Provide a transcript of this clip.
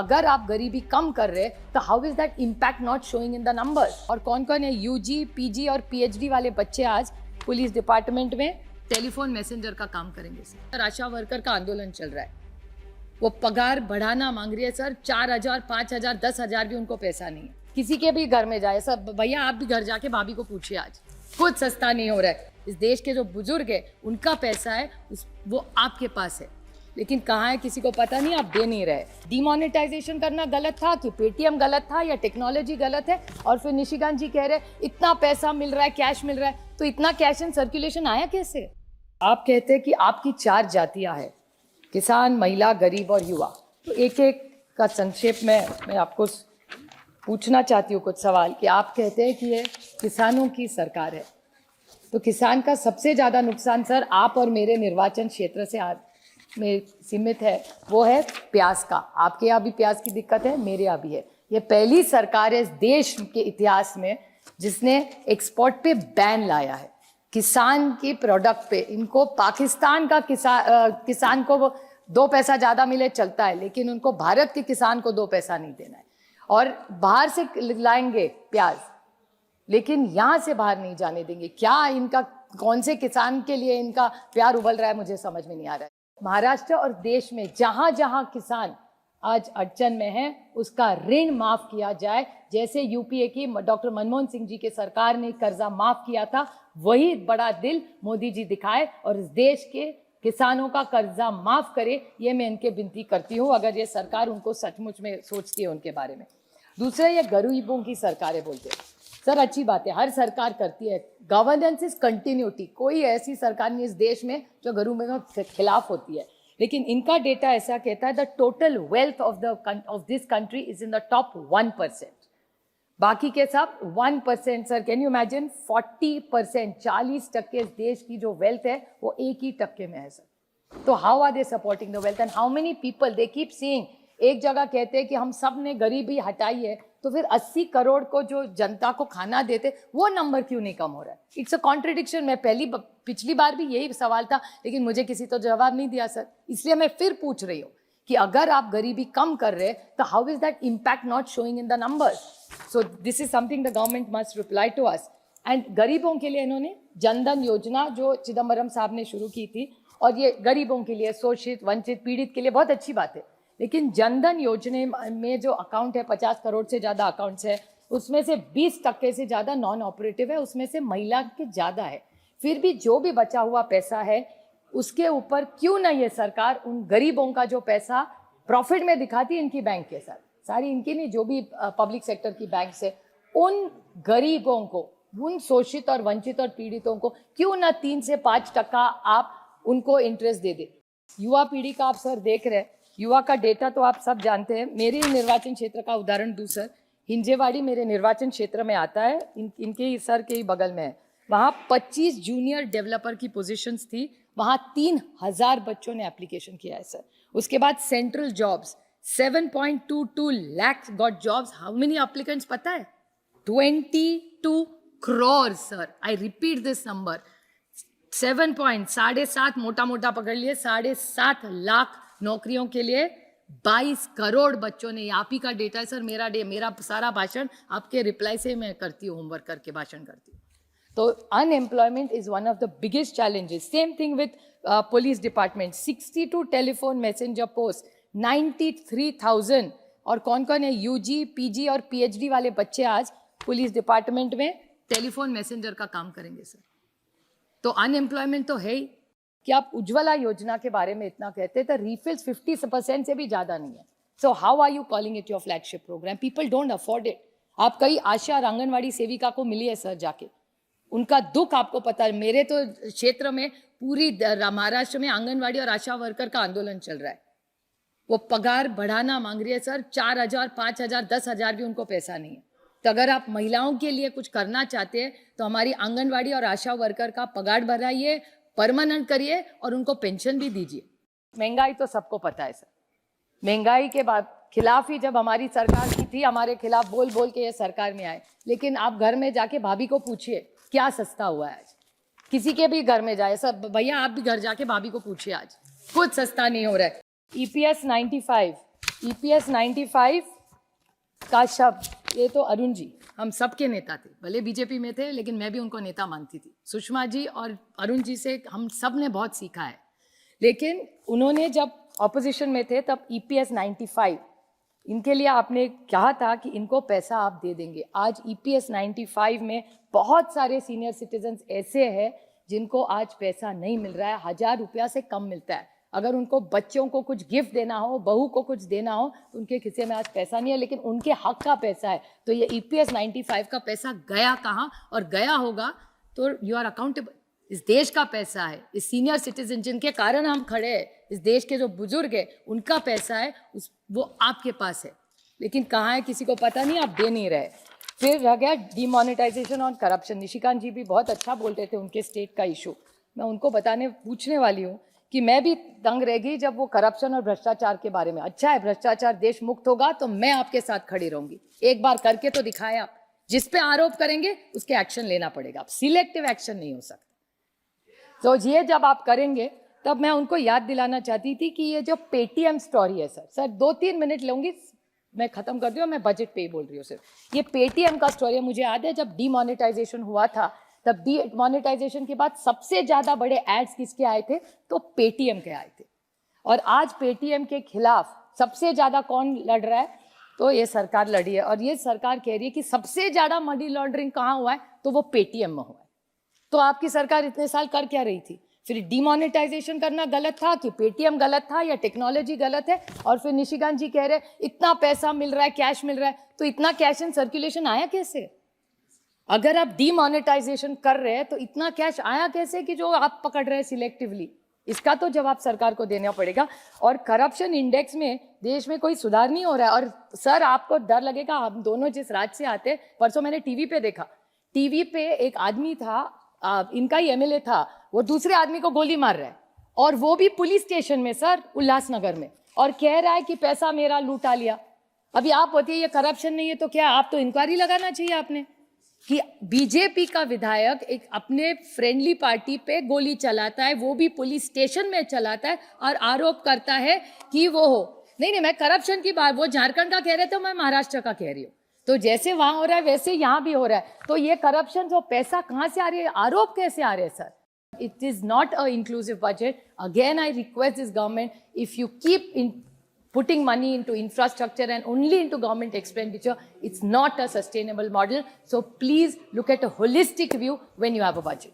अगर आप गरीबी कम कर रहे तो how is that impact not showing in the numbers. और कौन कौन है यूजी, पीजी और पीएचडी वाले बच्चे आज पुलिस डिपार्टमेंट में टेलीफोन मैसेंजर का काम करेंगे सर। आशा वर्कर का आंदोलन चल रहा है, वो पगार बढ़ाना मांग रही है सर। 4,000, 5,000, 10,000 भी उनको पैसा नहीं है। किसी के भी घर में जाए सर, भैया आप भी घर जाके भाभी को पूछिए, आज कुछ सस्ता नहीं हो रहा है। इस देश के जो बुजुर्ग है उनका पैसा है, वो आपके पास है, लेकिन कहाँ है किसी को पता नहीं, आप दे नहीं रहे। डिमोनेटाइजेशन करना गलत था कि पेटीएम गलत था या टेक्नोलॉजी गलत है? और फिर निशिकांत जी कह रहे इतना पैसा मिल रहा है, कैश मिल रहा है, तो इतना कैश इन सर्कुलेशन आया कैसे? आप कहते हैं कि आपकी 4 जातियां हैं, किसान, महिला, गरीब और युवा। तो एक एक का संक्षेप में मैं आपको पूछना चाहती हूँ कुछ सवाल कि आप कहते हैं कि ये किसानों की सरकार है, तो किसान का सबसे ज़्यादा नुकसान सर आप और मेरे निर्वाचन क्षेत्र से में सीमित है, वो है प्याज का। आपके यहाँ भी प्याज की दिक्कत है, मेरे यहाँ भी है। ये पहली सरकार है इस देश के इतिहास में जिसने एक्सपोर्ट पे बैन लाया है किसान के प्रोडक्ट पे। इनको पाकिस्तान का किसान को 2 पैसा ज़्यादा मिले चलता है, लेकिन उनको भारत के किसान को 2 पैसा नहीं देना है। और बाहर से लाएंगे प्याज, लेकिन यहाँ से बाहर नहीं जाने देंगे। क्या इनका, कौन से किसान के लिए इनका प्यार उबल रहा है, मुझे समझ में नहीं आ रहा है। महाराष्ट्र और देश में जहां जहां किसान आज अड़चन में है, उसका ऋण माफ किया जाए। जैसे यूपीए की डॉक्टर मनमोहन सिंह जी के सरकार ने कर्जा माफ किया था, वही बड़ा दिल मोदी जी दिखाए और इस देश के किसानों का कर्जा माफ करे। ये मैं इनके विनती करती हूँ, अगर ये सरकार उनको सचमुच में सोचती है उनके बारे में। दूसरा, ये गरीबों की सरकार है बोलते हैं सर, अच्छी बात है, हर सरकार करती है। Governance is continuity. कोई ऐसी सरकार नहीं इस देश में जो गरीबों के खिलाफ होती है, लेकिन इनका डेटा ऐसा कहता है the total wealth of this country is in the top 1%। बाकी के सब 1%। सर कैन यू इमेजिन 40%, 40% इस देश की जो वेल्थ है वो 1% में है सर। तो how are they supporting the wealth and how many people they keep seeing. एक जगह कहते हैं कि हम सब ने गरीबी हटाई है, तो फिर 80 करोड़ को जो जनता को खाना देते वो नंबर क्यों नहीं कम हो रहा है? It's a contradiction. मैं पिछली बार भी यही सवाल था, लेकिन मुझे किसी तो जवाब नहीं दिया सर। इसलिए मैं फिर पूछ रही हूँ कि अगर आप गरीबी कम कर रहे तो how is that impact not showing in the numbers? So this is something the government must reply to us. And गरीबों के लिए इन्होंने जनधन योजना जो चिदम्बरम साहब ने शुरू की थी, और ये गरीबों के लिए, शोषित, वंचित, पीड़ित के लिए बहुत अच्छी बात है। लेकिन जनधन योजना में जो अकाउंट है, 50 करोड़ से ज़्यादा अकाउंट्स है, उसमें से 20% से ज़्यादा नॉन ऑपरेटिव है, उसमें से महिला के ज़्यादा है। फिर भी जो भी बचा हुआ पैसा है उसके ऊपर क्यों ना ये सरकार उन गरीबों का जो पैसा प्रॉफिट में दिखाती है, इनकी बैंक के साथ, सारी इनकी नहीं, जो भी पब्लिक सेक्टर की बैंक से, उन गरीबों को, उन शोषित और वंचित और पीड़ितों को क्यों ना 3 से 5% आप उनको इंटरेस्ट दे दे। युवा पीढ़ी का आप सर देख रहे हैं, युवा का डेटा तो आप सब जानते हैं। मेरे निर्वाचन क्षेत्र का उदाहरण दूं सर, हिंजेवाड़ी मेरे निर्वाचन क्षेत्र में आता है, इनके ही सर के ही बगल में है। वहाँ 25 जूनियर डेवलपर की पोजीशंस थी, वहाँ 3,000 बच्चों ने एप्लीकेशन किया है सर। उसके बाद central jobs 7.22 lakh got jobs. How many applicants पता है? 22 crore sir. I repeat this number, 7.7 मोटा मोटा पकड़ लिए, 7.5 लाख नौकरियों के लिए 22 करोड़ बच्चों ने। आप ही का डेटा है सर, मेरा सारा भाषण आपके रिप्लाई से मैं करती हूँ, होमवर्क करके भाषण करती हूँ। तो unemployment is one of the biggest challenges. Same thing with police department, 62 telephone messenger post, 93,000। और कौन कौन है यूजी, पीजी और पीएचडी वाले बच्चे आज पुलिस डिपार्टमेंट में टेलीफोन मैसेंजर का काम करेंगे सर। तो अनएम्प्लॉयमेंट तो है ही। कि आप उज्ज्वला योजना के बारे में इतना कहते हैं, तो रिफिल्स 50% से भी ज़्यादा नहीं है। So how are you calling it your flagship programme? People don't afford it. आप कई आशा और आंगनवाड़ी सेविका को मिली है सर जाके, उनका दुख आपको पता है। मेरे तो क्षेत्र में, पूरी महाराष्ट्र में आंगनवाड़ी और आशा वर्कर का आंदोलन चल रहा है। वो पगार बढ़ाना मांग रही है सर। 4,000, 5,000, 10,000 भी उनको पैसा नहीं है। तो अगर आप महिलाओं के लिए कुछ करना चाहते हैं तो हमारी आंगनवाड़ी और आशा वर्कर का पगार बढ़ाइए, परमानेंट करिए और उनको पेंशन भी दीजिए। महंगाई तो सबको पता है सर। महंगाई के बाद खिलाफ ही जब हमारी सरकार की थी, हमारे खिलाफ बोल बोल के ये सरकार में आए। लेकिन आप घर में जाके भाभी को पूछिए क्या सस्ता हुआ है आज। किसी के भी घर में जाए सर, भैया आप भी घर जाके भाभी को पूछिए, आज कुछ सस्ता नहीं हो रहा है। EPS 95 EPS 95 का शब्द, ये तो अरुण जी हम सबके नेता थे, भले बीजेपी में थे लेकिन मैं भी उनको नेता मानती थी। सुषमा जी और अरुण जी से हम सब ने बहुत सीखा है, लेकिन उन्होंने जब ऑपोजिशन में थे तब EPS 95 इनके लिए आपने कहा था कि इनको पैसा आप दे देंगे। आज EPS 95 में बहुत सारे सीनियर सिटीजन्स ऐसे हैं जिनको आज पैसा नहीं मिल रहा है, 1000 रुपया से कम मिलता है। अगर उनको बच्चों को कुछ गिफ्ट देना हो, बहू को कुछ देना हो, तो उनके खिस्से में आज पैसा नहीं है, लेकिन उनके हक का पैसा है। तो ये EPS 95 का पैसा गया कहाँ और गया होगा तो यू आर अकाउंटेबल। इस देश का पैसा है, इस सीनियर सिटीजन जिनके कारण हम खड़े हैं, इस देश के जो बुजुर्ग हैं उनका पैसा है, वो आपके पास है, लेकिन कहाँ है किसी को पता नहीं, आप दे नहीं रहे। फिर रह गया डिमोनेटाइजेशन और करप्शन। निशिकांत जी भी बहुत अच्छा बोलते थे उनके स्टेट का इशू। मैं उनको पूछने वाली हूँ कि मैं भी दंग रह गई जब वो करप्शन और भ्रष्टाचार के बारे में। अच्छा है, भ्रष्टाचार देश मुक्त होगा तो मैं आपके साथ खड़ी रहूंगी। एक बार करके तो दिखाए आप। जिस पे आरोप करेंगे उसके एक्शन लेना पड़ेगा, सिलेक्टिव एक्शन नहीं हो सकता। तो ये जब आप करेंगे तब मैं उनको याद दिलाना चाहती थी कि ये जो पेटीएम स्टोरी है, सर 2-3 मिनट लूंगी, मैं खत्म कर दूँ, मैं बजट पे ही बोल रही हूँ सिर्फ। ये पेटीएम का स्टोरी है। मुझे याद है जब डीमोनेटाइजेशन हुआ था तब डीमोनेटाइजेशन के बाद सबसे ज्यादा बड़े एड्स किसके आए थे, तो पेटीएम के आए थे। और आज पेटीएम के खिलाफ सबसे ज्यादा कौन लड़ रहा है, तो ये सरकार लड़ी है। और ये सरकार कह रही है कि सबसे ज्यादा मनी लॉन्ड्रिंग कहाँ हुआ है, तो वो पेटीएम में हुआ है। तो आपकी सरकार इतने साल कर क्या रही थी? फिर डिमोनेटाइजेशन करना गलत था कि पेटीएम गलत था या टेक्नोलॉजी गलत है? और फिर निशिकांत जी कह रहे इतना पैसा मिल रहा है, कैश मिल रहा है, तो इतना कैश इन सर्कुलेशन आया कैसे? अगर आप डिमोनेटाइजेशन कर रहे हैं तो इतना कैश आया कैसे कि जो आप पकड़ रहे हैं सिलेक्टिवली? इसका तो जवाब सरकार को देना पड़ेगा। और करप्शन इंडेक्स में देश में कोई सुधार नहीं हो रहा है। और सर आपको डर लगेगा, हम दोनों जिस राज्य से आते, परसों मैंने टीवी पे देखा, टीवी पे एक आदमी था, इनका ही एमएलए था, वो दूसरे आदमी को गोली मार रहा है, और वो भी पुलिस स्टेशन में सर, उल्लासनगर में, और कह रहा है कि पैसा मेरा लूटा लिया। अभी आप बताइए ये करप्शन नहीं है तो क्या? आप तो इंक्वायरी लगाना चाहिए आपने कि बीजेपी का विधायक एक अपने फ्रेंडली पार्टी पे गोली चलाता है, वो भी पुलिस स्टेशन में चलाता है, और आरोप करता है कि वो हो। नहीं, मैं करप्शन की बात, वो झारखंड का कह रहे थे, मैं महाराष्ट्र का कह रही हूँ। तो जैसे वहां हो रहा है वैसे यहाँ भी हो रहा है। तो ये करप्शन, जो पैसा कहाँ से आ रही है, आरोप कैसे आ रहे हैं sir? It is not an inclusive budget. Again, I request this government, if you keep putting money into infrastructure and only into government expenditure, it's not a sustainable model. So please look at a holistic view when you have a budget.